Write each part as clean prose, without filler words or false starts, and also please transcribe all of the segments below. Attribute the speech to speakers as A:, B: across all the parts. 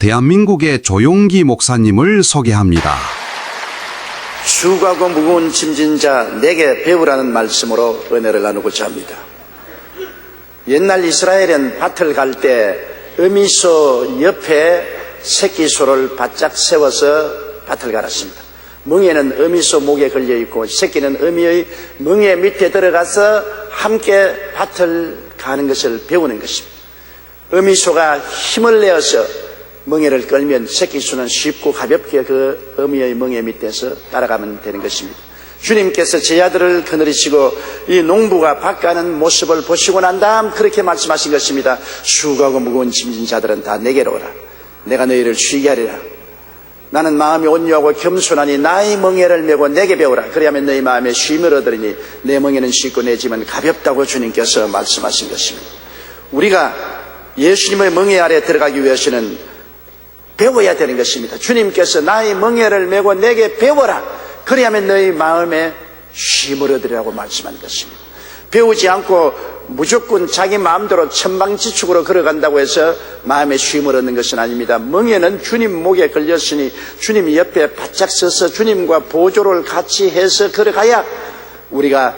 A: 대한민국의 조용기 목사님을 소개합니다.
B: 수고하고 무거운 짐진 자 내게 배우라는 말씀으로 은혜를 나누고자 합니다. 옛날 이스라엘은 밭을 갈 때 어미소 옆에 새끼소를 바짝 세워서 밭을 갈았습니다. 멍에는 어미소 목에 걸려 있고 새끼는 어미의 멍에 밑에 들어가서 함께 밭을 가는 것을 배우는 것입니다. 어미소가 힘을 내어서 멍에를 끌면 새끼소는 쉽고 가볍게 그 어미의 멍에 밑에서 따라가면 되는 것입니다. 주님께서 제 아들을 거느리시고 이 농부가 밭 가는 모습을 보시고 난 다음 그렇게 말씀하신 것입니다. 수고하고 무거운 짐진 자들은 다 내게로 오라. 내가 너희를 쉬게 하리라. 나는 마음이 온유하고 겸손하니 나의 멍에를 메고 내게 배우라. 그리하면 너희 마음에 쉼을 얻으리니 내 멍에는 쉽고 내 짐은 가볍다고 주님께서 말씀하신 것입니다. 우리가 예수님의 멍에 아래 들어가기 위해서는 배워야 되는 것입니다. 주님께서 나의 멍에를 메고 내게 배워라. 그리하면 너희 마음에 쉼을 얻으리라고 말씀한 것입니다. 배우지 않고 무조건 자기 마음대로 천방지축으로 걸어간다고 해서 마음에 쉼을 얻는 것은 아닙니다. 멍에는 주님 목에 걸렸으니 주님 옆에 바짝 서서 주님과 보조를 같이 해서 걸어가야 우리가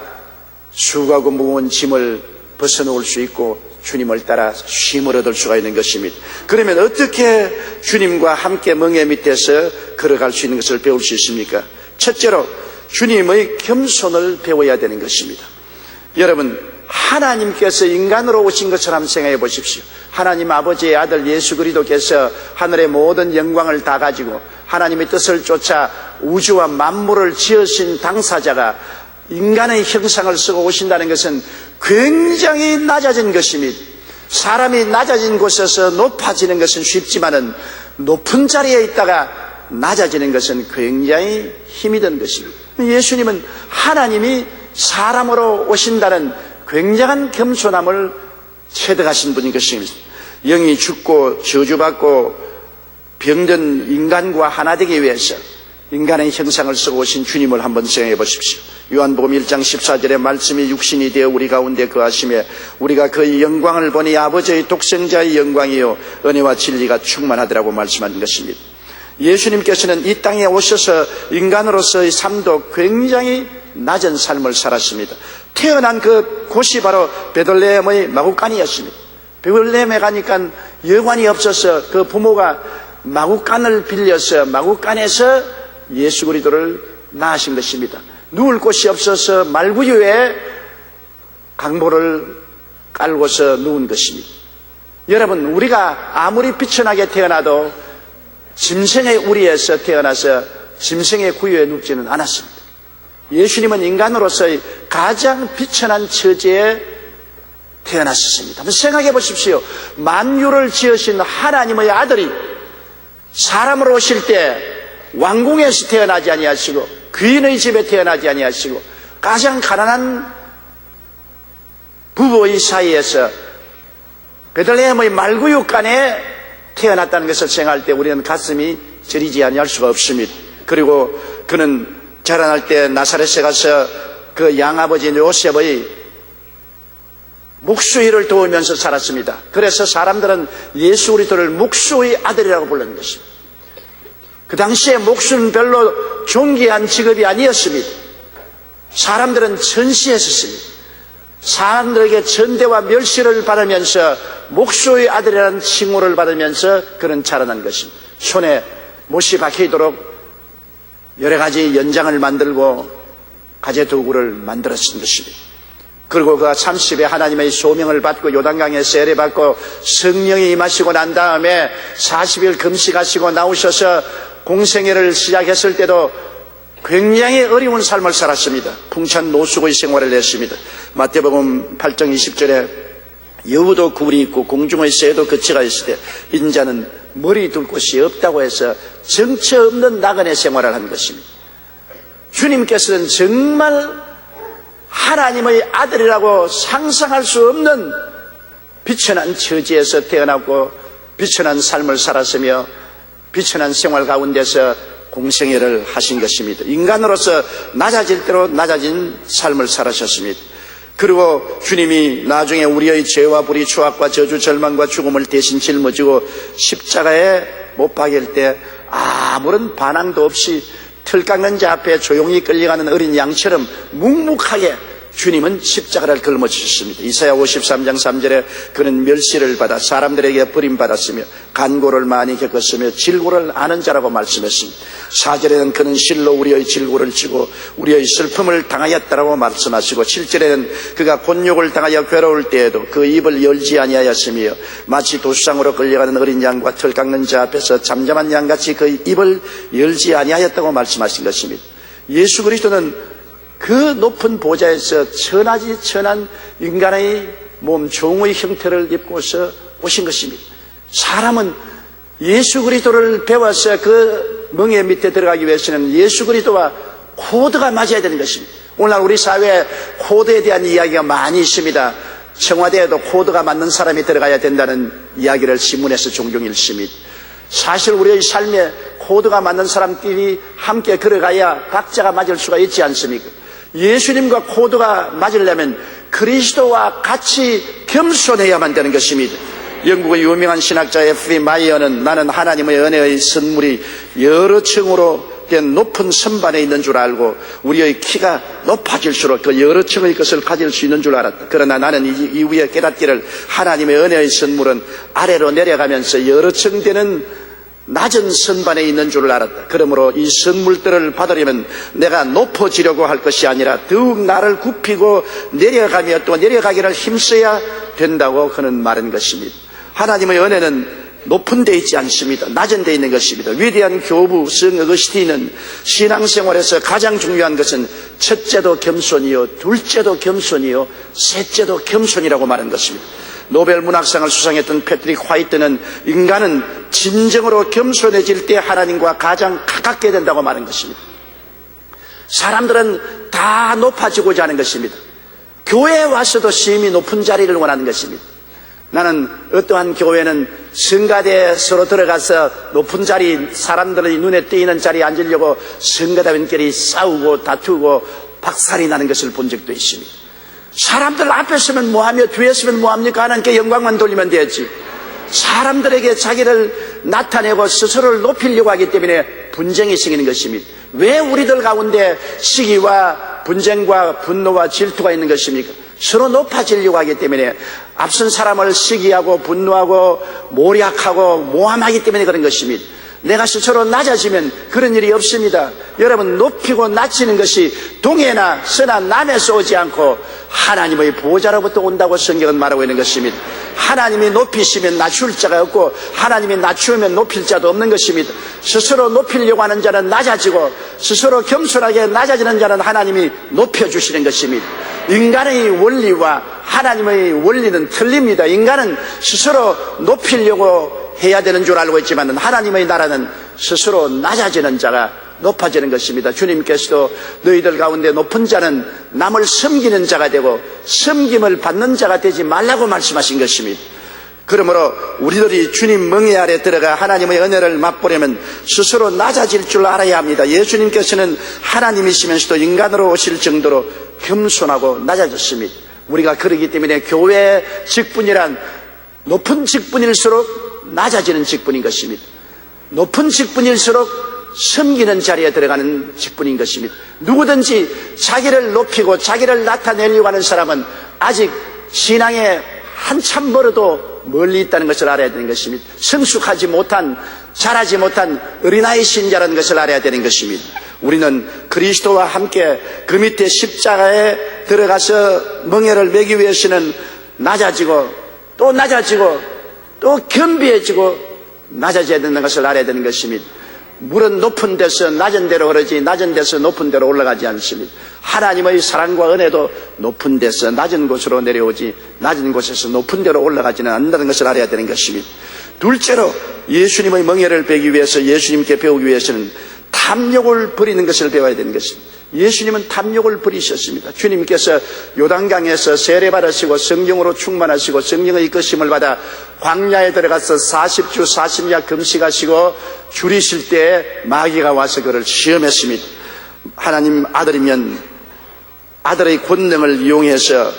B: 수고하고 무거운 짐을 벗어놓을 수 있고 주님을 따라 쉼을 얻을 수가 있는 것입니다. 그러면 어떻게 주님과 함께 멍에 밑에서 걸어갈 수 있는 것을 배울 수 있습니까? 첫째로 주님의 겸손을 배워야 되는 것입니다. 여러분, 하나님께서 인간으로 오신 것처럼 생각해 보십시오. 하나님 아버지의 아들 예수 그리스도께서 하늘의 모든 영광을 다 가지고 하나님의 뜻을 쫓아 우주와 만물을 지으신 당사자가 인간의 형상을 쓰고 오신다는 것은 굉장히 낮아진 것입니다. 사람이 낮아진 곳에서 높아지는 것은 쉽지만은 높은 자리에 있다가 낮아지는 것은 굉장히 힘이 든 것입니다. 예수님은 하나님이 사람으로 오신다는 굉장한 겸손함을 체득하신 분인 것입니다. 영이 죽고 저주받고 병든 인간과 하나 되기 위해서 인간의 형상을 쓰고 오신 주님을 한번 생각해 보십시오. 요한복음 1장 14절의 말씀이 육신이 되어 우리 가운데 거하시며 우리가 그의 영광을 보니 아버지의 독생자의 영광이요 은혜와 진리가 충만하더라고 말씀한 것입니다. 예수님께서는 이 땅에 오셔서 인간으로서의 삶도 굉장히 낮은 삶을 살았습니다. 태어난 그 곳이 바로 베들레헴의 마구간이었습니다. 베들레헴에 가니까 여관이 없어서 그 부모가 마구간을 빌려서 마구간에서 예수 그리스도를 낳으신 것입니다. 누울 곳이 없어서 말구유에 강보를 깔고서 누운 것입니다. 여러분, 우리가 아무리 비천하게 태어나도 짐승의 우리에서 태어나서 짐승의 구유에 눕지는 않았습니다. 예수님은 인간으로서의 가장 비천한 처지에 태어났습니다. 한번 생각해 보십시오. 만유를 지으신 하나님의 아들이 사람으로 오실 때 왕궁에서 태어나지 아니하시고 귀인의 집에 태어나지 아니하시고 가장 가난한 부부의 사이에서 베들레헴의 말구유간에 태어났다는 것을 생각할 때 우리는 가슴이 저리지 아니할 수가 없습니다. 그리고 그는 자라날 때 나사렛에 가서 그 양아버지 요셉의 묵수이를 도우면서 살았습니다. 그래서 사람들은 예수 그리스도를 묵수의 아들이라고 부르는 것입니다. 그 당시에 목수는 별로 존귀한 직업이 아니었습니다. 사람들은 전시했었습니다. 사람들에게 전대와 멸시를 받으면서 목수의 아들이라는 칭호를 받으면서 그는 자라난 것입니다. 손에 못이 박히도록 여러 가지 연장을 만들고 가재 도구를 만들었던 것입니다. 그리고 그가 30에 하나님의 소명을 받고 요단강에 세례받고 성령이 임하시고 난 다음에 40일 금식하시고 나오셔서 공생애를 시작했을 때도 굉장히 어려운 삶을 살았습니다. 풍찬 노숙의 생활을 했습니다. 마태복음 8장 20절에 여우도 굴이 있고 공중의 새도 거치가 있을 때 인자는 머리 둘 곳이 없다고 해서 정처 없는 나그네 생활을 한 것입니다. 주님께서는 정말 하나님의 아들이라고 상상할 수 없는 비천한 처지에서 태어났고 비천한 삶을 살았으며 비천한 생활 가운데서 공생애를 하신 것입니다. 인간으로서 낮아질 대로 낮아진 삶을 살아셨습니다. 그리고 주님이 나중에 우리의 죄와 불의, 추악과 저주, 절망과 죽음을 대신 짊어지고 십자가에 못 박일 때 아무런 반항도 없이 틀 깎는 자 앞에 조용히 끌려가는 어린 양처럼 묵묵하게 주님은 십자가를 걸머지셨습니다. 이사야 53장 3절에 그는 멸시를 받아 사람들에게 버림받았으며 간고를 많이 겪었으며 질고를 아는 자라고 말씀했습니다. 4절에는 그는 실로 우리의 질고를 지고 우리의 슬픔을 당하였다라고 말씀하시고 7절에는 그가 곤욕을 당하여 괴로울 때에도 그 입을 열지 아니하였으며 마치 도수장으로 끌려가는 어린 양과 틀 깎는 자 앞에서 잠잠한 양같이 그 입을 열지 아니하였다고 말씀하신 것입니다. 예수 그리스도는 그 높은 보좌에서 천하지 천한 인간의 몸 종의 형태를 입고서 오신 것입니다. 사람은 예수 그리스도를 배워서 그 멍에 밑에 들어가기 위해서는 예수 그리스도와 코드가 맞아야 되는 것입니다. 오늘날 우리 사회에 코드에 대한 이야기가 많이 있습니다. 청와대에도 코드가 맞는 사람이 들어가야 된다는 이야기를 신문에서 종종 읽습니다. 사실 우리의 삶에 코드가 맞는 사람끼리 함께 걸어가야 각자가 맞을 수가 있지 않습니까? 예수님과 코드가 맞으려면 그리스도와 같이 겸손해야만 되는 것입니다. 영국의 유명한 신학자 F.B. 마이어는 나는 하나님의 은혜의 선물이 여러 층으로 된 높은 선반에 있는 줄 알고 우리의 키가 높아질수록 그 여러 층의 것을 가질 수 있는 줄 알았다. 그러나 나는 이후에 깨닫기를 하나님의 은혜의 선물은 아래로 내려가면서 여러 층 되는 낮은 선반에 있는 줄 알았다. 그러므로 이 선물들을 받으려면 내가 높아지려고 할 것이 아니라 더욱 나를 굽히고 내려가며 또 내려가기를 힘써야 된다고 그는 말한 것입니다. 하나님의 은혜는 높은 데 있지 않습니다. 낮은 데 있는 것입니다. 위대한 교부 성 어거스틴은 신앙생활에서 가장 중요한 것은 첫째도 겸손이요 둘째도 겸손이요 셋째도 겸손이라고 말한 것입니다. 노벨 문학상을 수상했던 패트릭 화이트는 인간은 진정으로 겸손해질 때 하나님과 가장 가깝게 된다고 말한 것입니다. 사람들은 다 높아지고자 하는 것입니다. 교회에 와서도 심히 높은 자리를 원하는 것입니다. 나는 어떠한 교회는 성가대에 서로 들어가서 높은 자리, 사람들의 눈에 띄는 자리에 앉으려고 성가대원끼리 싸우고 다투고 박살이 나는 것을 본 적도 있습니다. 사람들 앞에 서면 뭐하며 뒤에 서면 뭐합니까? 하나님께 영광만 돌리면 되지. 사람들에게 자기를 나타내고 스스로를 높이려고 하기 때문에 분쟁이 생기는 것입니다. 왜 우리들 가운데 시기와 분쟁과 분노와 질투가 있는 것입니까? 서로 높아지려고 하기 때문에 앞선 사람을 시기하고 분노하고 모략하고 모함하기 때문에 그런 것입니다. 내가 스스로 낮아지면 그런 일이 없습니다. 여러분, 높이고 낮추는 것이 동해나 서나 남에서 오지 않고 하나님의 보좌로부터 온다고 성경은 말하고 있는 것입니다. 하나님이 높이시면 낮출 자가 없고 하나님이 낮추면 높일 자도 없는 것입니다. 스스로 높이려고 하는 자는 낮아지고 스스로 겸손하게 낮아지는 자는 하나님이 높여주시는 것입니다. 인간의 원리와 하나님의 원리는 틀립니다. 인간은 스스로 높이려고 해야 되는 줄 알고 있지만 하나님의 나라는 스스로 낮아지는 자가 높아지는 것입니다. 주님께서도 너희들 가운데 높은 자는 남을 섬기는 자가 되고 섬김을 받는 자가 되지 말라고 말씀하신 것입니다. 그러므로 우리들이 주님 멍에 아래 들어가 하나님의 은혜를 맛보려면 스스로 낮아질 줄 알아야 합니다. 예수님께서는 하나님이시면서도 인간으로 오실 정도로 겸손하고 낮아졌습니다. 우리가 그러기 때문에 교회 직분이란 높은 직분일수록 낮아지는 직분인 것입니다. 높은 직분일수록 섬기는 자리에 들어가는 직분인 것입니다. 누구든지 자기를 높이고 자기를 나타내려고 하는 사람은 아직 신앙에 한참 멀어도 멀리 있다는 것을 알아야 되는 것입니다. 성숙하지 못한, 자라지 못한 어린아이 신자라는 것을 알아야 되는 것입니다. 우리는 그리스도와 함께 그 밑에 십자가에 들어가서 멍에를 매기 위해서는 낮아지고 또 낮아지고 또 겸비해지고 낮아져야 되는 것을 알아야 되는 것입니다. 물은 높은 데서 낮은 데로 흐르지 낮은 데서 높은 데로 올라가지 않습니다. 하나님의 사랑과 은혜도 높은 데서 낮은 곳으로 내려오지 낮은 곳에서 높은 데로 올라가지는 않는다는 것을 알아야 되는 것입니다. 둘째로 예수님의 멍에를 베기 위해서 예수님께 배우기 위해서는 탐욕을 버리는 것을 배워야 되는 것입니다. 예수님은 탐욕을 버리셨습니다. 주님께서 요단강에서 세례받으시고 성령으로 충만하시고 성령의 이끄심을 받아 광야에 들어가서 40주 40야 금식하시고 줄이실 때 마귀가 와서 그를 시험했습니다. 하나님 아들이면 아들의 권능을 이용해서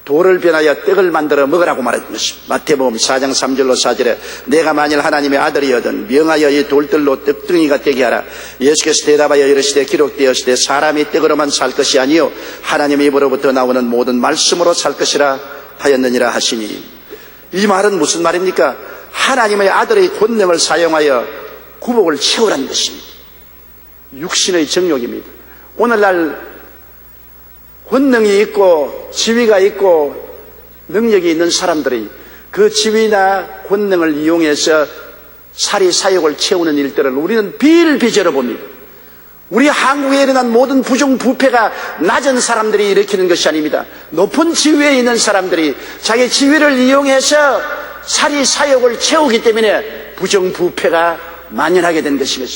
B: 돌을 변하여 떡을 만들어 먹으라고 말했던 것입니다. 마태복음 4장 3절로 4절에 내가 만일 하나님의 아들이거든 명하여 이 돌들로 떡덩이가 되게 하라. 예수께서 대답하여 이르시되 기록되었으되 사람이 떡으로만 살 것이 아니요 하나님의 입으로부터 나오는 모든 말씀으로 살 것이라 하였느니라 하시니, 이 말은 무슨 말입니까? 하나님의 아들의 권능을 사용하여 구복을 채우라는 것입니다. 육신의 정욕입니다. 오늘날 권능이 있고 지위가 있고 능력이 있는 사람들이 그 지위나 권능을 이용해서 사리 사욕을 채우는 일들을 우리는 비일비재로 봅니다. 우리 한국에 일어난 모든 부정부패가 낮은 사람들이 일으키는 것이 아닙니다. 높은 지위에 있는 사람들이 자기 지위를 이용해서 사리 사욕을 채우기 때문에 부정부패가 만연하게 된 것입니다.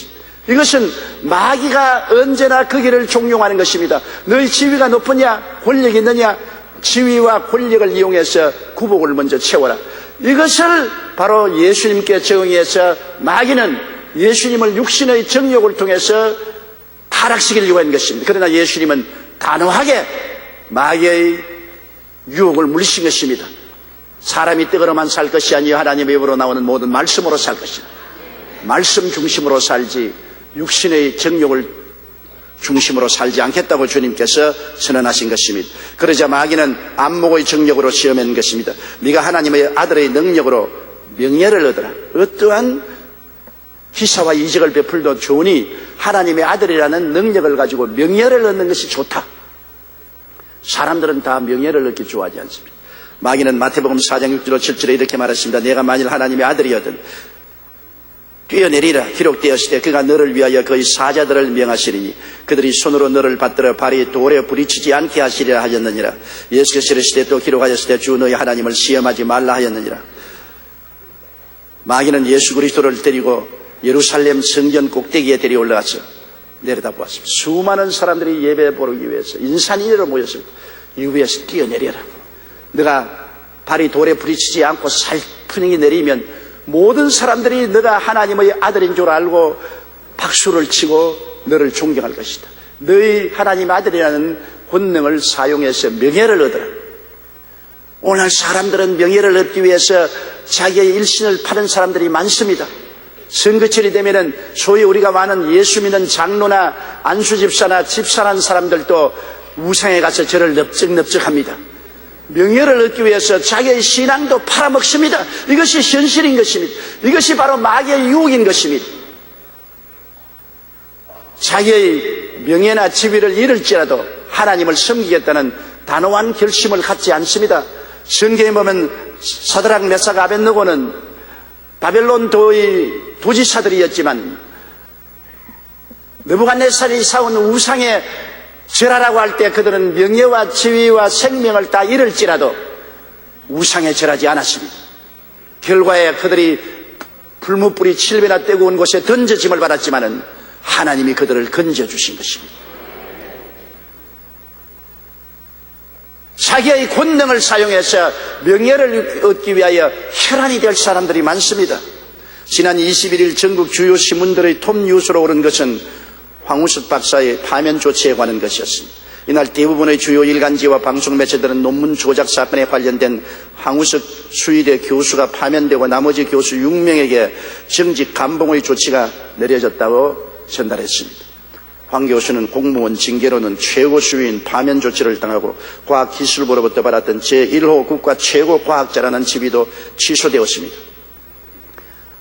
B: 이것은 마귀가 언제나 그 길을 종용하는 것입니다. 너희 지위가 높으냐, 권력이 있느냐, 지위와 권력을 이용해서 구복을 먼저 채워라. 이것을 바로 예수님께 적용해서 마귀는 예수님을 육신의 정욕을 통해서 타락시키려고 하는 것입니다. 그러나 예수님은 단호하게 마귀의 유혹을 물리신 것입니다. 사람이 떡으로만 살 것이 아니요 하나님의 입으로 나오는 모든 말씀으로 살 것이다. 말씀 중심으로 살지 육신의 정욕을 중심으로 살지 않겠다고 주님께서 선언하신 것입니다. 그러자 마귀는 안목의 정욕으로 시험한 것입니다. 네가 하나님의 아들의 능력으로 명예를 얻어라. 어떠한 기사와 이적을 베풀도 좋으니 하나님의 아들이라는 능력을 가지고 명예를 얻는 것이 좋다. 사람들은 다 명예를 얻기 좋아하지 않습니다. 마귀는 마태복음 4장 6절로 7절에 이렇게 말했습니다. 내가 만일 하나님의 아들이거든 뛰어내리라. 기록되었을 때 그가 너를 위하여 그의 사자들을 명하시리니 그들이 손으로 너를 받들어 발이 돌에 부딪히지 않게 하시리라 하였느니라. 예수께서 이르시되 또 기록하였을 때 주 너희 하나님을 시험하지 말라 하였느니라. 마귀는 예수 그리스도를 데리고 예루살렘 성전 꼭대기에 데려 올라가서 내려다보았습니다. 수많은 사람들이 예배 보기 위해서 인산인해로 모였습니다. 이 위에서 뛰어내려라. 너가 발이 돌에 부딪히지 않고 살풍이 내리면 모든 사람들이 너가 하나님의 아들인 줄 알고 박수를 치고 너를 존경할 것이다. 너희 하나님의 아들이라는 권능을 사용해서 명예를 얻어라. 오늘 사람들은 명예를 얻기 위해서 자기의 일신을 파는 사람들이 많습니다. 선거철이 되면은 소위 우리가 많은 예수 믿는 장로나 안수집사나 집사라는 사람들도 우상에 가서 저를 넙적넙적합니다. 명예를 얻기 위해서 자기의 신앙도 팔아먹습니다. 이것이 현실인 것입니다. 이것이 바로 마귀의 유혹인 것입니다. 자기의 명예나 지위를 잃을지라도 하나님을 섬기겠다는 단호한 결심을 갖지 않습니다. 성경에 보면 사드락 메삭 아벳느고는 바벨론 도지사들이었지만 느부갓네살이 사온 우상에 절하라고 할 때 그들은 명예와 지위와 생명을 다 잃을지라도 우상에 절하지 않았습니다. 결과에 그들이 불무불이 7배나 뜨거운 곳에 던져짐을 받았지만은 하나님이 그들을 건져주신 것입니다. 자기의 권능을 사용해서 명예를 얻기 위하여 혈안이 될 사람들이 많습니다. 지난 21일 전국 주요 신문들의 톱뉴스로 오른 것은 황우석 박사의 파면 조치에 관한 것이었습니다. 이날 대부분의 주요 일간지와 방송 매체들은 논문 조작 사건에 관련된 황우석 수의대 교수가 파면되고 나머지 교수 6명에게 정직 감봉의 조치가 내려졌다고 전달했습니다. 황 교수는 공무원 징계로는 최고 수위인 파면 조치를 당하고 과학기술부로부터 받았던 제1호 국가 최고 과학자라는 지위도 취소되었습니다.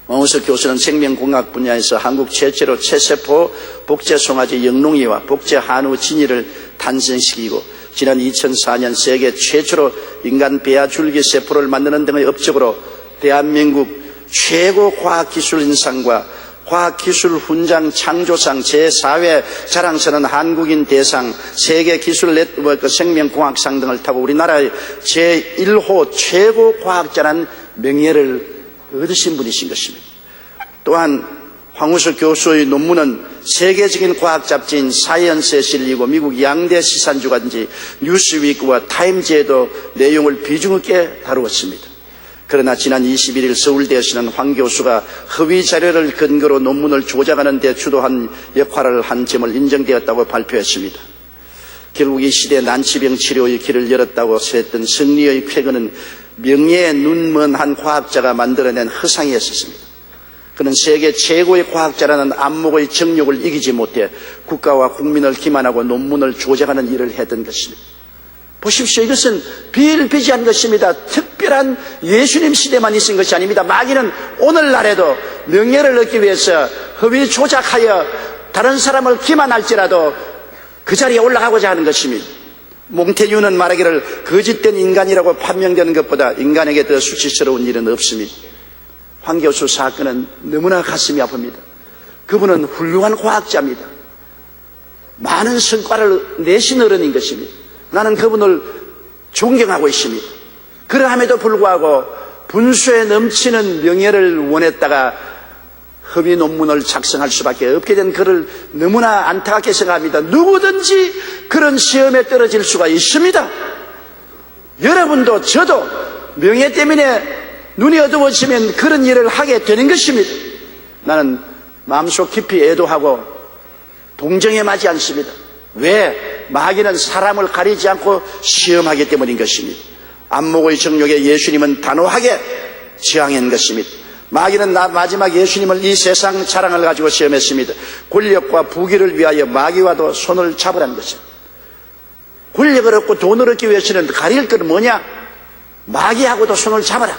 B: 황우석 교수는 생명공학 분야에서 한국 최초로 체세포 복제송아지 영롱이와 복제한우 진이를 탄생시키고 지난 2004년 세계 최초로 인간 배아 줄기세포를 만드는 등의 업적으로 대한민국 최고 과학기술인상과 과학기술훈장 창조상 제4회 자랑스러운 한국인 대상 세계기술 네트워크 생명공학상 등을 타고 우리나라의 제1호 최고 과학자라는 명예를 얻으신 분이신 것입니다. 또한 황우석 교수의 논문은 세계적인 과학 잡지인 사이언스에 실리고 미국 양대 시산주간지 뉴스위크와 타임즈에도 내용을 비중 있게 다루었습니다. 그러나 지난 21일 서울대에서는 황 교수가 허위 자료를 근거로 논문을 조작하는 데 주도한 역할을 한 점을 인정되었다고 발표했습니다. 결국 이 시대 난치병 치료의 길을 열었다고 했던 승리의 쾌거는 명예에 눈먼 한 과학자가 만들어낸 허상이었습니다. 그는 세계 최고의 과학자라는 안목의 정욕을 이기지 못해 국가와 국민을 기만하고 논문을 조작하는 일을 했던 것입니다. 보십시오. 이것은 비일비재한 것입니다. 특별한 예수님 시대만 있은 것이 아닙니다. 마귀는 오늘날에도 명예를 얻기 위해서 허위 조작하여 다른 사람을 기만할지라도 그 자리에 올라가고자 하는 것입니다. 몽테뉴는 말하기를 거짓된 인간이라고 판명되는 것보다 인간에게 더 수치스러운 일은 없습니다. 황 교수 사건은 너무나 가슴이 아픕니다. 그분은 훌륭한 과학자입니다. 많은 성과를 내신 어른인 것입니다. 나는 그분을 존경하고 있습니다. 그러함에도 불구하고 분수에 넘치는 명예를 원했다가 허위 논문을 작성할 수밖에 없게 된 그를 너무나 안타깝게 생각합니다. 누구든지 그런 시험에 떨어질 수가 있습니다. 여러분도 저도 명예 때문에 눈이 어두워지면 그런 일을 하게 되는 것입니다. 나는 마음속 깊이 애도하고 동정에 맞지 않습니다. 왜? 마귀는 사람을 가리지 않고 시험하기 때문인 것입니다. 안목의 정욕에 예수님은 단호하게 저항한 것입니다. 마귀는 마지막 예수님을 이 세상 자랑을 가지고 시험했습니다. 권력과 부귀를 위하여 마귀와도 손을 잡으라는 것입니다. 권력을 얻고 돈을 얻기 위해서는 가릴 것은 뭐냐? 마귀하고도 손을 잡아라.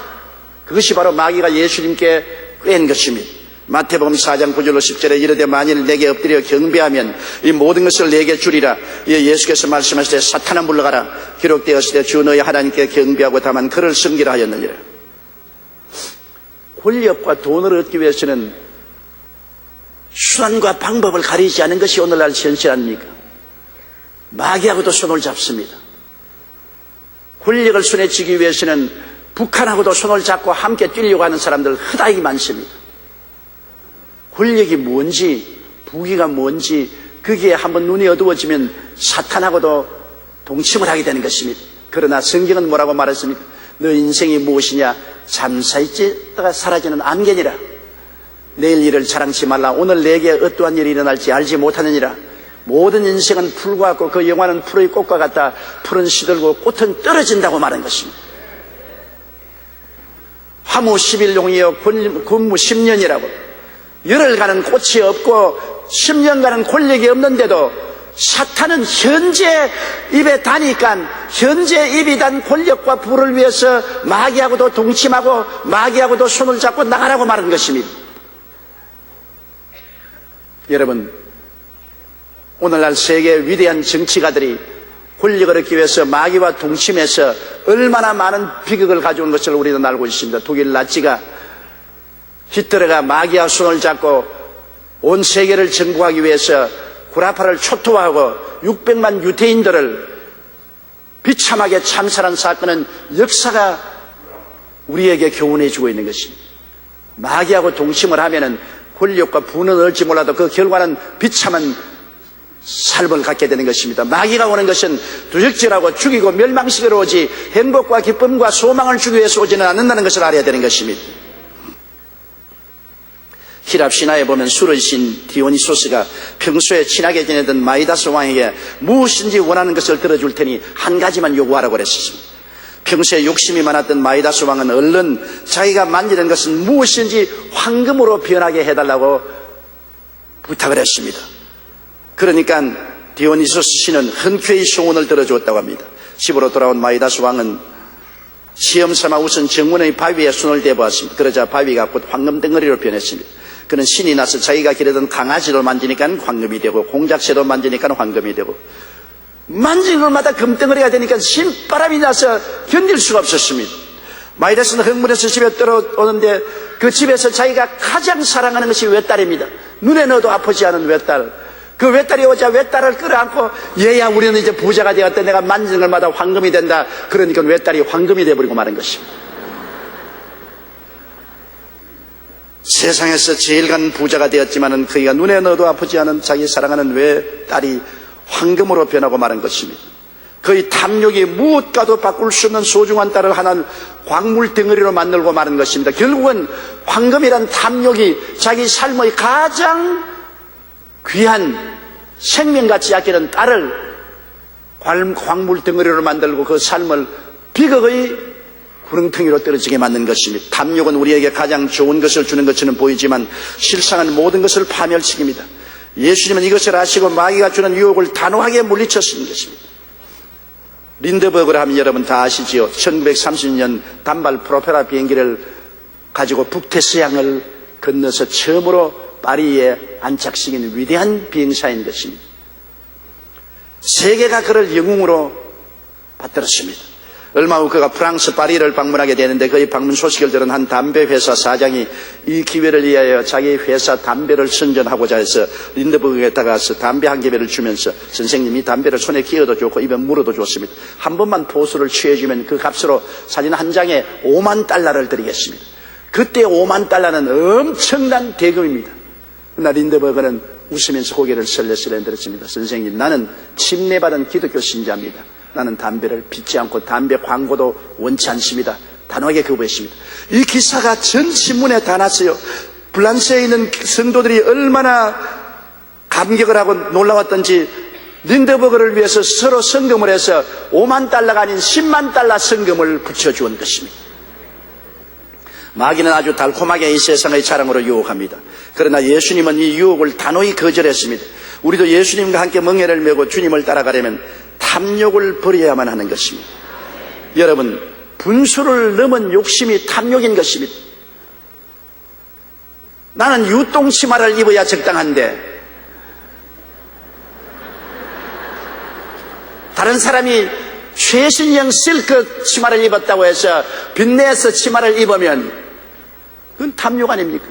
B: 그것이 바로 마귀가 예수님께 꾀한 것입니다. 마태복음 4장 9절로 10절에 이르되 만일 내게 엎드려 경배하면 이 모든 것을 내게 주리라. 예수께서 말씀하시되 사탄아 물러가라. 기록되었을 때 주 너희 하나님께 경배하고 다만 그를 섬기라 하였느니라. 권력과 돈을 얻기 위해서는 수단과 방법을 가리지 않은 것이 오늘날 현실 아닙니까? 마귀하고도 손을 잡습니다. 권력을 손에 쥐기 위해서는 북한하고도 손을 잡고 함께 뛰려고 하는 사람들 허다히 많습니다. 권력이 뭔지 부귀가 뭔지 거기에 한번 눈이 어두워지면 사탄하고도 동침을 하게 되는 것입니다. 그러나 성경은 뭐라고 말했습니까? 너 인생이 무엇이냐? 잠시 있다가 사라지는 안개니라. 내일 일을 자랑치 말라. 오늘 내게 어떠한 일이 일어날지 알지 못하느니라. 모든 인생은 풀과 같고 그 영화는 풀의 꽃과 같다. 풀은 시들고 꽃은 떨어진다고 말한 것입니다. 화무 11용이여 군무 10년이라고. 열흘간은 꽃이 없고 10년간은 권력이 없는데도 사탄은 현재 입에 다니까 현재 입이 단 권력과 부를 위해서 마귀하고도 동침하고 마귀하고도 손을 잡고 나가라고 말한 것입니다. 여러분, 오늘날 세계 위대한 정치가들이 권력을 얻기 위해서 마귀와 동침해서 얼마나 많은 비극을 가져온 것을 우리는 알고 있습니다. 독일 나치가 히틀러가 마귀와 손을 잡고 온 세계를 정복하기 위해서 구라파를 초토화하고 600만 유대인들을 비참하게 참살한 사건은 역사가 우리에게 교훈해 주고 있는 것입니다. 마귀하고 동침을 하면은 권력과 부는 얻지 몰라도 그 결과는 비참한 삶을 갖게 되는 것입니다. 마귀가 오는 것은 두적질하고 죽이고 멸망시키러 오지 행복과 기쁨과 소망을 주기 위해서 오지는 않는다는 것을 알아야 되는 것입니다. 히랍 신화에 보면 술의 신 디오니소스가 평소에 친하게 지내던 마이다스 왕에게 무엇인지 원하는 것을 들어줄 테니 한 가지만 요구하라고 그랬습니다. 평소에 욕심이 많았던 마이다스 왕은 얼른 자기가 만지는 것은 무엇인지 황금으로 변하게 해달라고 부탁을 했습니다. 그러니까 디오니소스 신은 흔쾌히 소원을 들어주었다고 합니다. 집으로 돌아온 마이다스 왕은 시험 삼아 우선 정문의 바위에 손을 대보았습니다. 그러자 바위가 곧 황금 덩어리로 변했습니다. 그는 신이 나서 자기가 기르던 강아지를 만지니까 황금이 되고 공작새도 만지니까 황금이 되고 만지는 것마다 금덩어리가 되니까 신바람이 나서 견딜 수가 없었습니다. 마이다스는 흥분해서 집에 들어오는데 그 집에서 자기가 가장 사랑하는 것이 외딸입니다. 눈에 넣어도 아프지 않은 외딸. 그 외딸이 오자 외딸을 끌어안고 얘야 우리는 이제 부자가 되었다. 내가 만지는 것마다 황금이 된다. 그러니까 외딸이 황금이 되어버리고 마는 것입니다. 세상에서 제일 간 부자가 되었지만은 그이가 눈에 넣어도 아프지 않은 자기 사랑하는 외딸이 황금으로 변하고 마는 것입니다. 그의 탐욕이 무엇과도 바꿀 수 없는 소중한 딸을 하나 광물 덩어리로 만들고 마는 것입니다. 결국은 황금이란 탐욕이 자기 삶의 가장 귀한 생명같이 아끼는 딸을 광물 덩어리로 만들고 그 삶을 비극의 구렁텅이로 떨어지게 만든 것입니다. 탐욕은 우리에게 가장 좋은 것을 주는 것처럼 보이지만 실상은 모든 것을 파멸시킵니다. 예수님은 이것을 아시고 마귀가 주는 유혹을 단호하게 물리쳤는 것입니다. 린드버그를 하면 여러분 다 아시지요. 1930년 단발 프로펠러 비행기를 가지고 북태서양을 건너서 처음으로 파리에 안착시킨 위대한 비행사인 것입니다. 세계가 그를 영웅으로 받들었습니다. 얼마 후 그가 프랑스 파리를 방문하게 되는데 그의 방문 소식을 들은 한 담배 회사 사장이 이 기회를 위하여 자기 회사 담배를 선전하고자 해서 린드버그에 다가가서 담배 한 개배를 주면서 선생님 이 담배를 손에 끼워도 좋고 입에 물어도 좋습니다. 한 번만 포수를 취해주면 그 값으로 사진 한 장에 5만 달러를 드리겠습니다. 그때 5만 달러는 엄청난 대금입니다. 그러나 린드버그는 웃으면서 고개를 설레설레 들었습니다. 선생님 나는 침례받은 기독교 신자입니다. 나는 담배를 피지 않고 담배 광고도 원치 않습니다. 단호하게 거부했습니다. 이 기사가 전 신문에 다 났어요. 프랑스에 있는 성도들이 얼마나 감격을 하고 놀라웠던지 린드버그를 위해서 서로 성금을 해서 5만 달러가 아닌 10만 달러 성금을 붙여주은 것입니다. 마귀는 아주 달콤하게 이 세상의 자랑으로 유혹합니다. 그러나 예수님은 이 유혹을 단호히 거절했습니다. 우리도 예수님과 함께 멍에를 메고 주님을 따라가려면 탐욕을 버려야만 하는 것입니다. 여러분, 분수를 넘은 욕심이 탐욕인 것입니다. 나는 유똥치마를 입어야 적당한데 다른 사람이 최신형 실크 치마를 입었다고 해서 빚내서 치마를 입으면 그건 탐욕 아닙니까?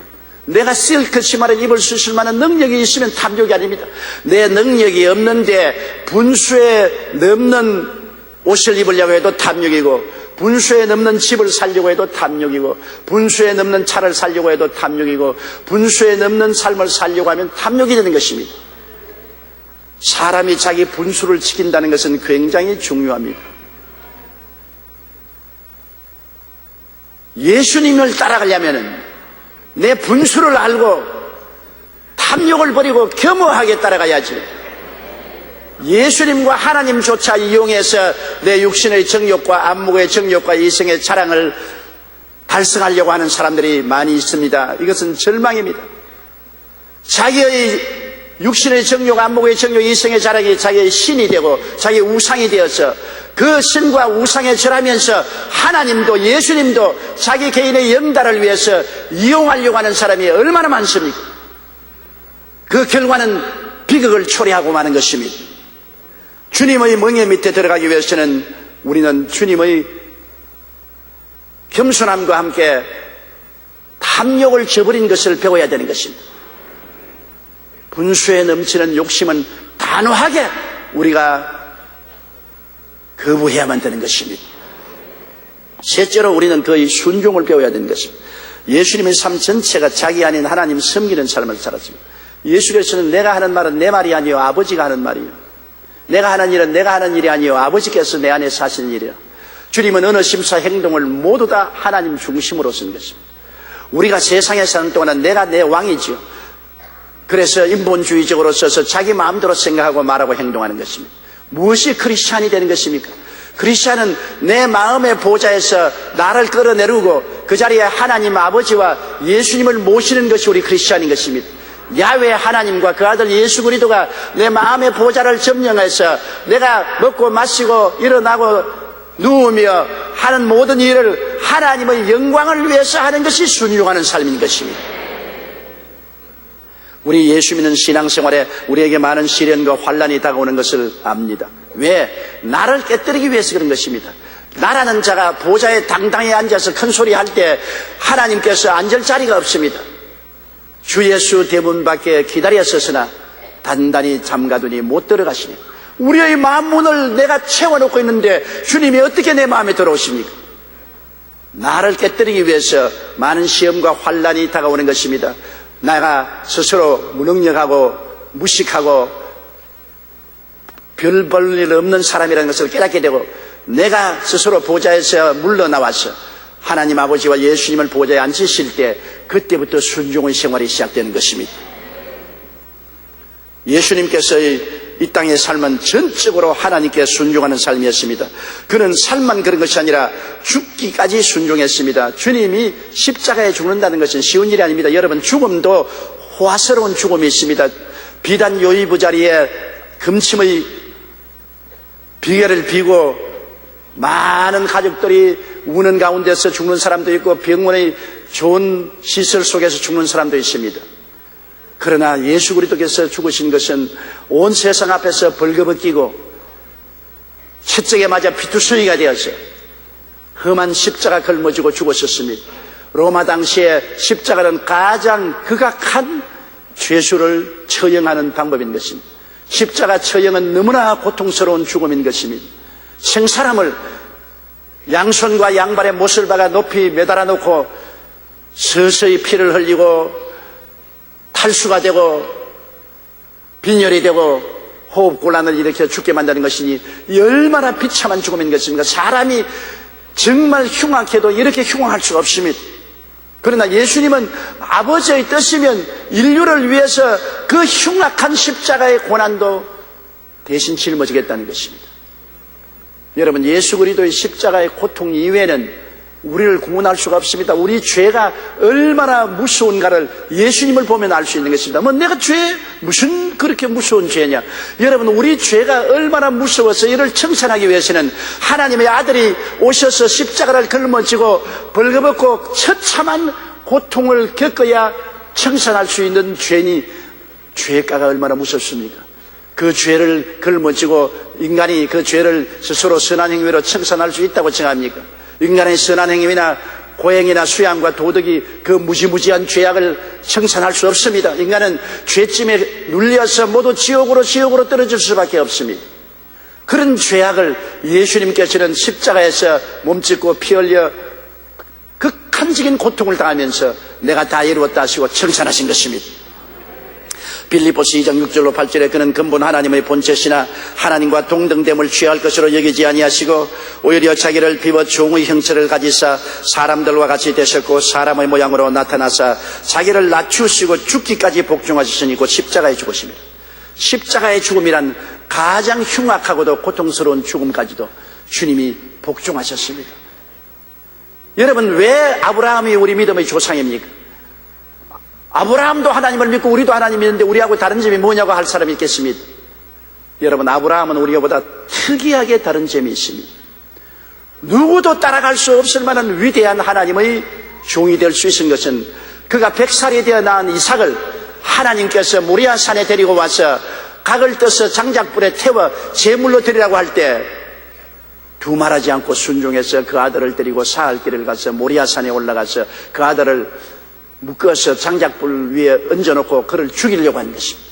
B: 내가 실크 치마를 입을 수 있을 만한 능력이 있으면 탐욕이 아닙니다. 내 능력이 없는데 분수에 넘는 옷을 입으려고 해도 탐욕이고, 분수에 넘는 집을 살려고 해도 탐욕이고, 분수에 넘는 차를 살려고 해도 탐욕이고, 분수에 넘는 삶을 살려고 하면 탐욕이 되는 것입니다. 사람이 자기 분수를 지킨다는 것은 굉장히 중요합니다. 예수님을 따라가려면 내 분수를 알고 탐욕을 버리고 겸허하게 따라가야지. 예수님과 하나님조차 이용해서 내 육신의 정욕과 안목의 정욕과 이성의 자랑을 달성하려고 하는 사람들이 많이 있습니다. 이것은 절망입니다. 자기의 육신의 정욕, 안목의 정욕, 이성의 자랑이 자기의 신이 되고 자기의 우상이 되어서 그 신과 우상에 절하면서 하나님도 예수님도 자기 개인의 영달을 위해서 이용하려고 하는 사람이 얼마나 많습니까? 그 결과는 비극을 초래하고 마는 것입니다. 주님의 멍에 밑에 들어가기 위해서는 우리는 주님의 겸손함과 함께 탐욕을 저버린 것을 배워야 되는 것입니다. 분수에 넘치는 욕심은 단호하게 우리가 거부해야만 되는 것입니다. 셋째로 우리는 그의 순종을 배워야 되는 것입니다. 예수님의 삶 전체가 자기 아닌 하나님 섬기는 삶을 살았습니다. 예수께서는 내가 하는 말은 내 말이 아니요 아버지가 하는 말이요, 내가 하는 일은 내가 하는 일이 아니요 아버지께서 내 안에 사시는 일이요. 주님은 어느 심사 행동을 모두 다 하나님 중심으로 쓴 것입니다. 우리가 세상에 사는 동안은 내가 내 왕이지요. 그래서 인본주의적으로 써서 자기 마음대로 생각하고 말하고 행동하는 것입니다. 무엇이 크리스찬이 되는 것입니까? 크리스찬은 내 마음의 보좌에서 나를 끌어내리고 그 자리에 하나님 아버지와 예수님을 모시는 것이 우리 크리스찬인 것입니다. 야훼 하나님과 그 아들 예수 그리스도가 내 마음의 보좌를 점령해서 내가 먹고 마시고 일어나고 누우며 하는 모든 일을 하나님의 영광을 위해서 하는 것이 순종하는 삶인 것입니다. 우리 예수 믿는 신앙생활에 우리에게 많은 시련과 환난이 다가오는 것을 압니다. 왜? 나를 깨뜨리기 위해서 그런 것입니다. 나라는 자가 보좌에 당당히 앉아서 큰 소리 할 때 하나님께서 앉을 자리가 없습니다. 주 예수 대문 밖에 기다려 서서나 단단히 잠가두니 못 들어가시네. 우리의 마음 문을 내가 채워놓고 있는데 주님이 어떻게 내 마음에 들어오십니까? 나를 깨뜨리기 위해서 많은 시험과 환난이 다가오는 것입니다. 내가 스스로 무능력하고 무식하고 별 볼 일 없는 사람이라는 것을 깨닫게 되고 내가 스스로 보좌에서 물러나와서 하나님 아버지와 예수님을 보좌에 앉히실 때 그때부터 순종의 생활이 시작되는 것입니다. 예수님께서 이 땅의 삶은 전적으로 하나님께 순종하는 삶이었습니다. 그는 삶만 그런 것이 아니라 죽기까지 순종했습니다. 주님이 십자가에 죽는다는 것은 쉬운 일이 아닙니다. 여러분, 죽음도 호화스러운 죽음이 있습니다. 비단 요이부 자리에 금침의 비계를 비고 많은 가족들이 우는 가운데서 죽는 사람도 있고 병원의 좋은 시설 속에서 죽는 사람도 있습니다. 그러나 예수 그리스도께서 죽으신 것은 온 세상 앞에서 벌거벗기고 채찍에 맞아 피투성이가 되어서 험한 십자가 걸머지고 죽었었습니다. 로마 당시에 십자가는 가장 극악한 죄수를 처형하는 방법인 것입니다. 십자가 처형은 너무나 고통스러운 죽음인 것입니다. 생사람을 양손과 양발에 못을 박아 높이 매달아 놓고 서서히 피를 흘리고 탈수가 되고 빈혈이 되고 호흡곤란을 일으켜 죽게 만드는 것이니 얼마나 비참한 죽음인 것입니까? 사람이 정말 흉악해도 이렇게 흉악할 수가 없습니다. 그러나 예수님은 아버지의 뜻이면 인류를 위해서 그 흉악한 십자가의 고난도 대신 짊어지겠다는 것입니다. 여러분, 예수 그리스도의 십자가의 고통 이외에는 우리를 구원할 수가 없습니다. 우리 죄가 얼마나 무서운가를 예수님을 보면 알 수 있는 것입니다. 내가 무슨 그렇게 무서운 죄냐? 여러분, 우리 죄가 얼마나 무서워서 이를 청산하기 위해서는 하나님의 아들이 오셔서 십자가를 걸머지고 벌거벗고 처참한 고통을 겪어야 청산할 수 있는 죄가가 얼마나 무섭습니까? 그 죄를 걸머지고 인간이 그 죄를 스스로 선한 행위로 청산할 수 있다고 생각합니까? 인간의 선한 행위나 고행이나 수양과 도덕이 그 무지무지한 죄악을 청산할 수 없습니다. 인간은 죄짐에 눌려서 모두 지옥으로 떨어질 수밖에 없습니다. 그런 죄악을 예수님께서는 십자가에서 몸짓고 피 흘려 극한적인 고통을 당하면서 내가 다 이루었다 하시고 청산하신 것입니다. 빌립보서 2장 6절로 8절에 그는 근본 하나님의 본체시나 하나님과 동등됨을 취할 것으로 여기지 아니하시고 오히려 자기를 비워 종의 형체를 가지사 사람들과 같이 되셨고 사람의 모양으로 나타나사 자기를 낮추시고 죽기까지 복종하시니 곧 십자가의 죽으십니다. 십자가의 죽음이란 가장 흉악하고도 고통스러운 죽음까지도 주님이 복종하셨습니다. 여러분, 왜 아브라함이 우리 믿음의 조상입니까? 아브라함도 하나님을 믿고 우리도 하나님 믿는데 우리하고 다른 점이 뭐냐고 할 사람이 있겠습니다. 여러분, 아브라함은 우리보다 특이하게 다른 점이 있습니다. 누구도 따라갈 수 없을 만한 위대한 하나님의 종이 될 수 있는 것은 그가 100살이 되어 낳은 이삭을 하나님께서 모리아 산에 데리고 와서 각을 떠서 장작불에 태워 제물로 드리라고 할 때 두말하지 않고 순종해서 그 아들을 데리고 사흘 길을 가서 모리아 산에 올라가서 그 아들을 묶어서 장작불 위에 얹어놓고 그를 죽이려고 한 것입니다.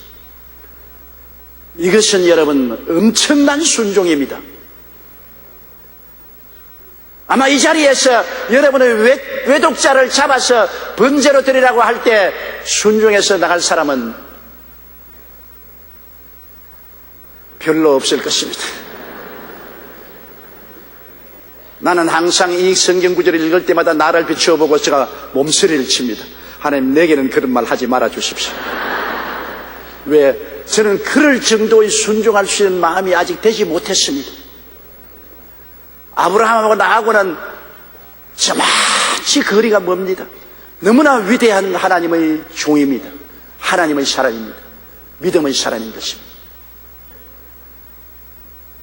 B: 이것은 여러분 엄청난 순종입니다. 아마 이 자리에서 여러분의 외독자를 잡아서 번제로 드리라고 할 때 순종해서 나갈 사람은 별로 없을 것입니다. 나는 항상 이 성경 구절을 읽을 때마다 나를 비추어보고 제가 몸서리를 칩니다. 하나님, 내게는 그런 말 하지 말아 주십시오. 왜? 저는 그럴 정도의 순종할 수 있는 마음이 아직 되지 못했습니다. 아브라함하고 나하고는 저마치 거리가 멉니다. 너무나 위대한 하나님의 종입니다. 하나님의 사람입니다. 믿음의 사람인 것입니다.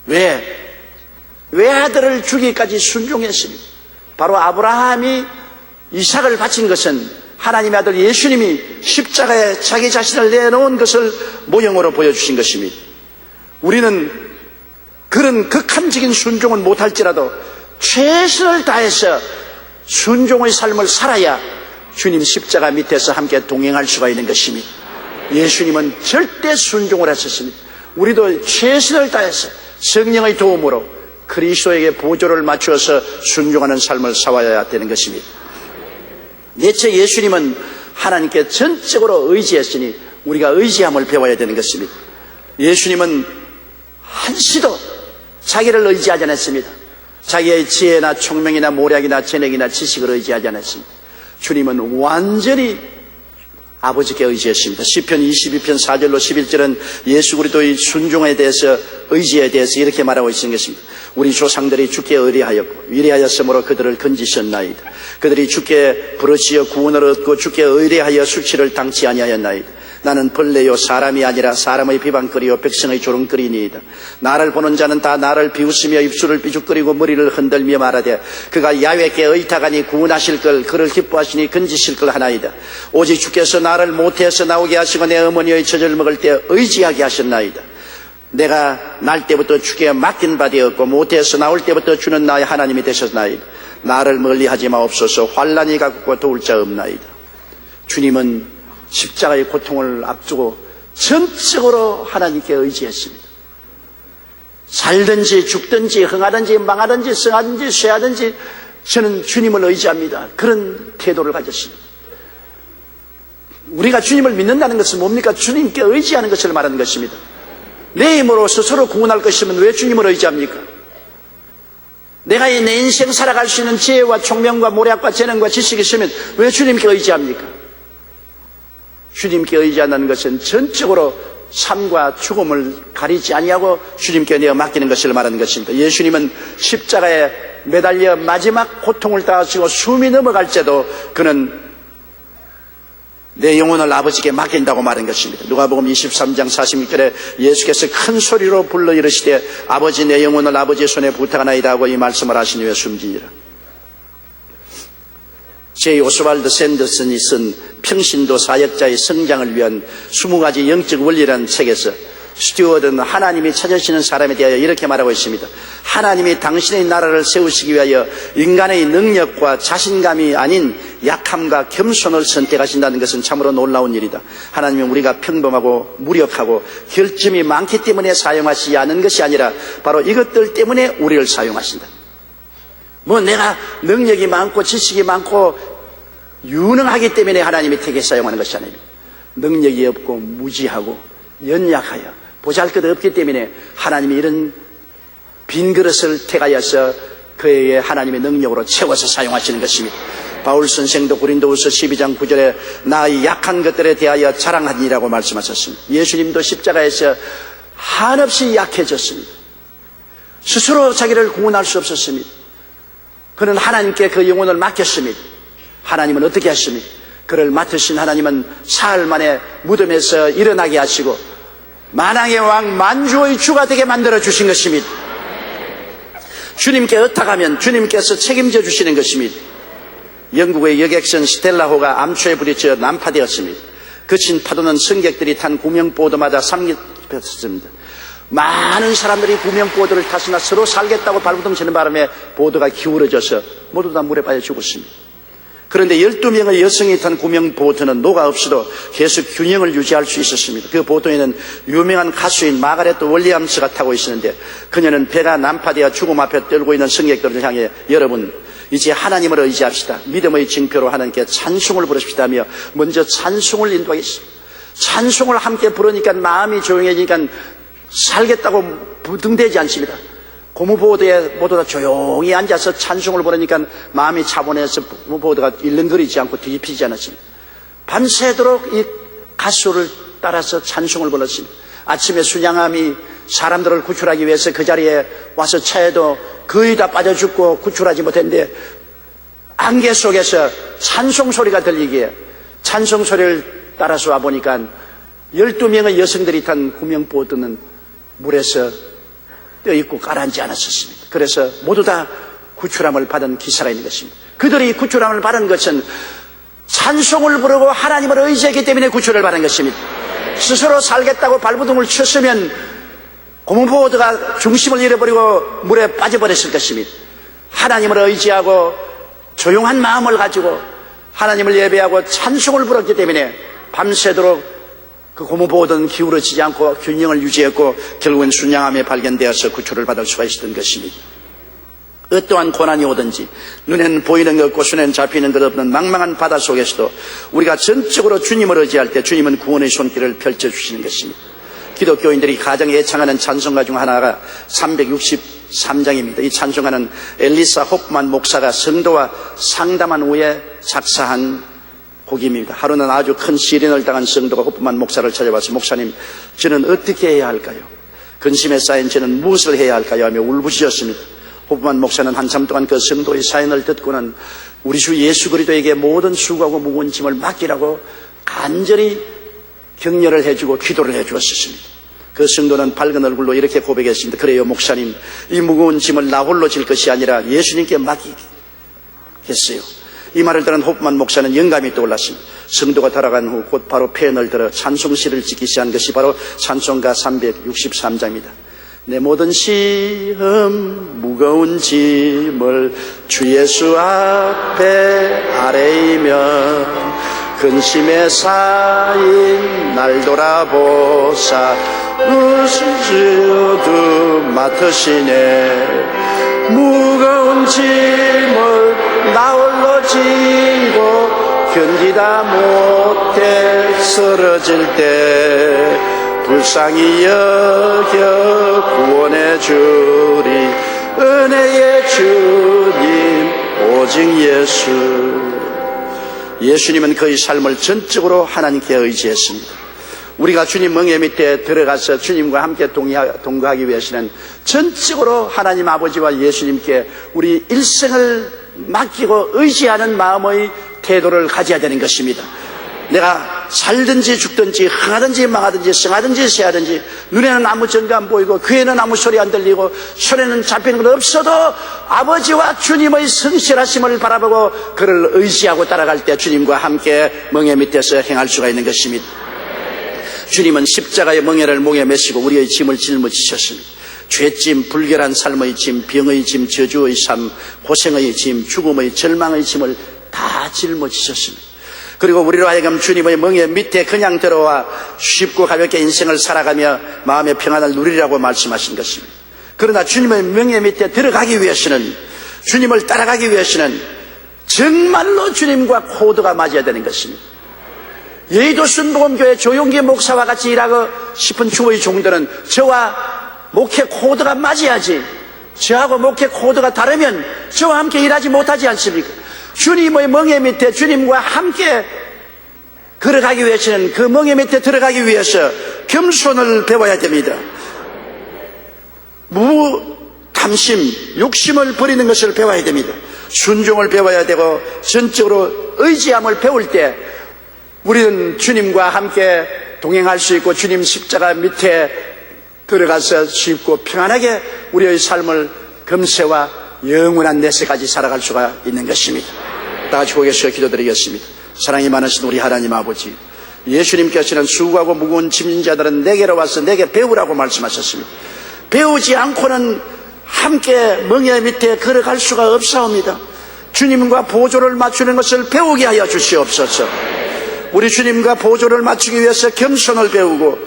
B: 왜 아들을 주기까지 순종했습니까? 바로 아브라함이 이삭을 바친 것은 하나님의 아들 예수님이 십자가에 자기 자신을 내놓은 것을 모형으로 보여주신 것입니다. 우리는 그런 극한적인 순종은 못할지라도 최선을 다해서 순종의 삶을 살아야 주님 십자가 밑에서 함께 동행할 수가 있는 것입니다. 예수님은 절대 순종을 하셨습니다. 우리도 최선을 다해서 성령의 도움으로 그리스도에게 보조를 맞추어서 순종하는 삶을 살아야 되는 것입니다. 대체 예수님은 하나님께 전적으로 의지했으니 우리가 의지함을 배워야 되는 것입니다. 예수님은 한시도 자기를 의지하지 않았습니다. 자기의 지혜나 총명이나 모략이나 재능이나 지식을 의지하지 않았습니다. 주님은 완전히 아버지께 의지했습니다. 시편 22편 4절로 11절은 예수 그리스도의 순종에 대해서, 의지에 대해서 이렇게 말하고 있는 것입니다. 우리 조상들이 주께 의뢰하였고 위대하였으므로 그들을 건지셨나이다. 그들이 주께 부르시어 구원을 얻고 주께 의뢰하여 수치를 당치 아니하였나이다. 나는 벌레요 사람이 아니라 사람의 비방거리요 백성의 조롱거리니이다. 나를 보는 자는 다 나를 비웃으며 입술을 삐죽거리고 머리를 흔들며 말하되 그가 야훼께 의탁하니 구원하실 걸, 그를 기뻐하시니 건지실 걸 하나이다. 오직 주께서 나를 모태에서 나오게 하시고 내 어머니의 젖을 먹을 때 의지하게 하셨나이다. 내가 날 때부터 주께 맡긴 바 되었고 모태에서 나올 때부터 주는 나의 하나님이 되셨나이다. 나를 멀리하지 마옵소서. 환난이 가깝고 도울 자 없나이다. 주님은 십자가의 고통을 앞두고 전적으로 하나님께 의지했습니다. 살든지 죽든지 흥하든지 망하든지 성하든지 쇠하든지 저는 주님을 의지합니다. 그런 태도를 가졌습니다. 우리가 주님을 믿는다는 것은 뭡니까? 주님께 의지하는 것을 말하는 것입니다. 내 힘으로 스스로 구원할 것이면 왜 주님을 의지합니까? 내가 내 인생 살아갈 수 있는 지혜와 총명과 모략과 재능과 지식이 있으면 왜 주님께 의지합니까? 주님께 의지한다는 것은 전적으로 삶과 죽음을 가리지 아니하고 주님께 내어 맡기는 것을 말하는 것입니다. 예수님은 십자가에 매달려 마지막 고통을 당하시고 숨이 넘어갈지도 그는 내 영혼을 아버지께 맡긴다고 말한 것입니다. 누가복음 23장 46절에 예수께서 큰 소리로 불러 이르시되 아버지 내 영혼을 아버지의 손에 부탁하나이다 하고 이 말씀을 하신 후에 숨지니라. 제 오스왈드 샌더슨이 쓴 평신도 사역자의 성장을 위한 20가지 영적 원리라는 책에서 스튜어드는 하나님이 찾으시는 사람에 대하여 이렇게 말하고 있습니다. 하나님이 당신의 나라를 세우시기 위하여 인간의 능력과 자신감이 아닌 약함과 겸손을 선택하신다는 것은 참으로 놀라운 일이다. 하나님은 우리가 평범하고 무력하고 결점이 많기 때문에 사용하시지 않은 것이 아니라 바로 이것들 때문에 우리를 사용하신다. 내가 능력이 많고 지식이 많고 유능하기 때문에 하나님이 택해 사용하는 것이 아닙니다. 능력이 없고 무지하고 연약하여 보잘것없기 때문에 하나님이 이런 빈 그릇을 택하여서 그에게 하나님의 능력으로 채워서 사용하시는 것입니다. 바울 선생도 고린도후서 12장 9절에 나의 약한 것들에 대하여 자랑하니라고 말씀하셨습니다. 예수님도 십자가에서 한없이 약해졌습니다. 스스로 자기를 구원할 수 없었습니다. 그는 하나님께 그 영혼을 맡겼습니다. 하나님은 어떻게 하십니까? 그를 맡으신 하나님은 사흘 만에 무덤에서 일어나게 하시고 만왕의 왕 만주의 주가 되게 만들어 주신 것입니다. 주님께 의탁하면 주님께서 책임져 주시는 것입니다. 영국의 여객선 스텔라호가 암초에 부딪혀 난파되었습니다. 거친 파도는 승객들이 탄 구명보도마다 삼켰습니다. 많은 사람들이 구명보도를 타시나 서로 살겠다고 발부둥 치는 바람에 보도가 기울어져서 모두 다 물에 빠져 죽었습니다. 그런데 12명의 여성이 탄 구명보트는 노가 없이도 계속 균형을 유지할 수 있었습니다. 그 보도에는 유명한 가수인 마가렛 윌리엄스가 타고 있었는데 그녀는 배가 난파되어 죽음 앞에 떨고 있는 승객들을 향해 여러분 이제 하나님을 의지합시다. 믿음의 징표로 하나님께 찬송을 부르십시다며 먼저 찬송을 인도하겠습니다. 찬송을 함께 부르니까 마음이 조용해지니까 살겠다고 부둥대지 않습니다. 고무보드에 모두 다 조용히 앉아서 찬송을 부르니까 마음이 차분해서 고무보드가 일렁거리지 않고 뒤집히지 않았습니다. 밤새도록 이 가수를 따라서 찬송을 불렀습니다. 아침에 순양함이 사람들을 구출하기 위해서 그 자리에 와서 차에도 거의 다 빠져 죽고 구출하지 못했는데 안개 속에서 찬송 소리가 들리기에 찬송 소리를 따라서 와보니까 12명의 여성들이 탄 구명보드는 물에서 떠있고 가라앉지 않았었습니다. 그래서 모두 다 구출함을 받은 기사가 있는 것입니다. 그들이 구출함을 받은 것은 찬송을 부르고 하나님을 의지했기 때문에 구출을 받은 것입니다. 스스로 살겠다고 발부둥을 쳤으면 고무보드가 중심을 잃어버리고 물에 빠져버렸을 것입니다. 하나님을 의지하고 조용한 마음을 가지고 하나님을 예배하고 찬송을 부르기 때문에 밤새도록 그 고무보드는 기울어지지 않고 균형을 유지했고 결국은 순양함에 발견되어서 구출을 받을 수가 있었던 것입니다. 어떠한 고난이 오든지 눈에는 보이는 것 없고 손에는 잡히는 것 없는 망망한 바다 속에서도 우리가 전적으로 주님을 의지할 때 주님은 구원의 손길을 펼쳐주시는 것입니다. 기독교인들이 가장 애창하는 찬송가 중 하나가 363장입니다. 이 찬송가는 엘리사 호프만 목사가 성도와 상담한 후에 작사한 복입니다. 하루는 아주 큰 시련을 당한 성도가 호프만 목사를 찾아와서 목사님, 저는 어떻게 해야 할까요? 근심에 쌓인 저는 무엇을 해야 할까요? 하며 울부짖었습니다. 호프만 목사는 한참 동안 그 성도의 사연을 듣고는 우리 주 예수 그리스도에게 모든 수고하고 무거운 짐을 맡기라고 간절히 격려를 해주고 기도를 해주었습니다. 그 성도는 밝은 얼굴로 이렇게 고백했습니다. 그래요 목사님, 이 무거운 짐을 나 홀로 질 것이 아니라 예수님께 맡기겠어요. 이 말을 들은 호프만 목사는 영감이 떠올랐습니다. 성도가 돌아간 후 곧 바로 펜을 들어 찬송시를 짓기 시작한 것이 바로 찬송가 363장입니다. 내 모든 시험 무거운 짐을 주 예수 앞에 아뢰이면 근심에 쌓인 날 돌아보사 무슨 죄도 맡으시네. 무거운 짐을 나 홀로 지고 견디다 못해 쓰러질 때 불쌍히 여겨 구원해 주리 은혜의 주님 오직 예수님은 그의 삶을 전적으로 하나님께 의지했습니다. 우리가 주님 멍에 밑에 들어가서 주님과 함께 동거하기 위해서는 전적으로 하나님 아버지와 예수님께 우리 일생을 맡기고 의지하는 마음의 태도를 가져야 되는 것입니다. 내가 살든지 죽든지 흥하든지 망하든지 성하든지 쇠하든지 눈에는 아무 증거 안 보이고 귀에는 아무 소리 안 들리고 손에는 잡히는 것 없어도 아버지와 주님의 성실하심을 바라보고 그를 의지하고 따라갈 때 주님과 함께 멍에 밑에서 행할 수가 있는 것입니다. 주님은 십자가의 멍에를 목에 메시고 우리의 짐을 짊어지셨습니다. 죄짐, 불결한 삶의 짐, 병의 짐, 저주의 삶, 고생의 짐, 죽음의 절망의 짐을 다 짊어지셨습니다. 그리고 우리로 하여금 주님의 멍에 밑에 그냥 들어와 쉽고 가볍게 인생을 살아가며 마음의 평안을 누리라고 말씀하신 것입니다. 그러나 주님의 멍에 밑에 들어가기 위해서는, 주님을 따라가기 위해서는 정말로 주님과 코드가 맞아야 되는 것입니다. 여의도 순복음교회 조용기 목사와 같이 일하고 싶은 주의 종들은 저와 목회 코드가 맞아야지, 저하고 목회 코드가 다르면 저와 함께 일하지 못하지 않습니까? 주님의 멍에 밑에 주님과 함께 걸어가기 위해서는 그 멍에 밑에 들어가기 위해서 겸손을 배워야 됩니다. 탐심, 욕심을 버리는 것을 배워야 됩니다. 순종을 배워야 되고 전적으로 의지함을 배울 때 우리는 주님과 함께 동행할 수 있고 주님 십자가 밑에 들어가서 쉽고 평안하게 우리의 삶을 금세와 영원한 내세까지 살아갈 수가 있는 것입니다. 다 같이 고개서 기도드리겠습니다. 사랑이 많으신 우리 하나님 아버지, 예수님께서는 수고하고 무거운 짐진 자들은 내게로 와서 내게 배우라고 말씀하셨습니다. 배우지 않고는 함께 멍에 밑에 걸어갈 수가 없사옵니다. 주님과 보조를 맞추는 것을 배우게 하여 주시옵소서. 우리 주님과 보조를 맞추기 위해서 겸손을 배우고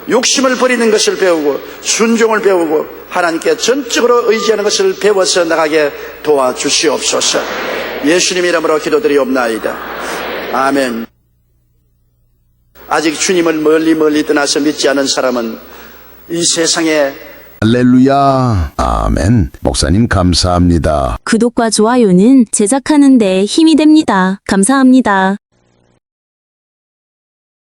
B: 욕심을 버리는 것을 배우고 순종을 배우고 하나님께 전적으로 의지하는 것을 배워서 나가게 도와주시옵소서. 예수님 이름으로 기도드리옵나이다. 아멘. 아직 주님을 멀리 떠나서 믿지 않은 사람은 이 세상에
C: 할렐루야. 아멘. 목사님 감사합니다.
D: 구독과 좋아요는 제작하는 데 힘이 됩니다. 감사합니다.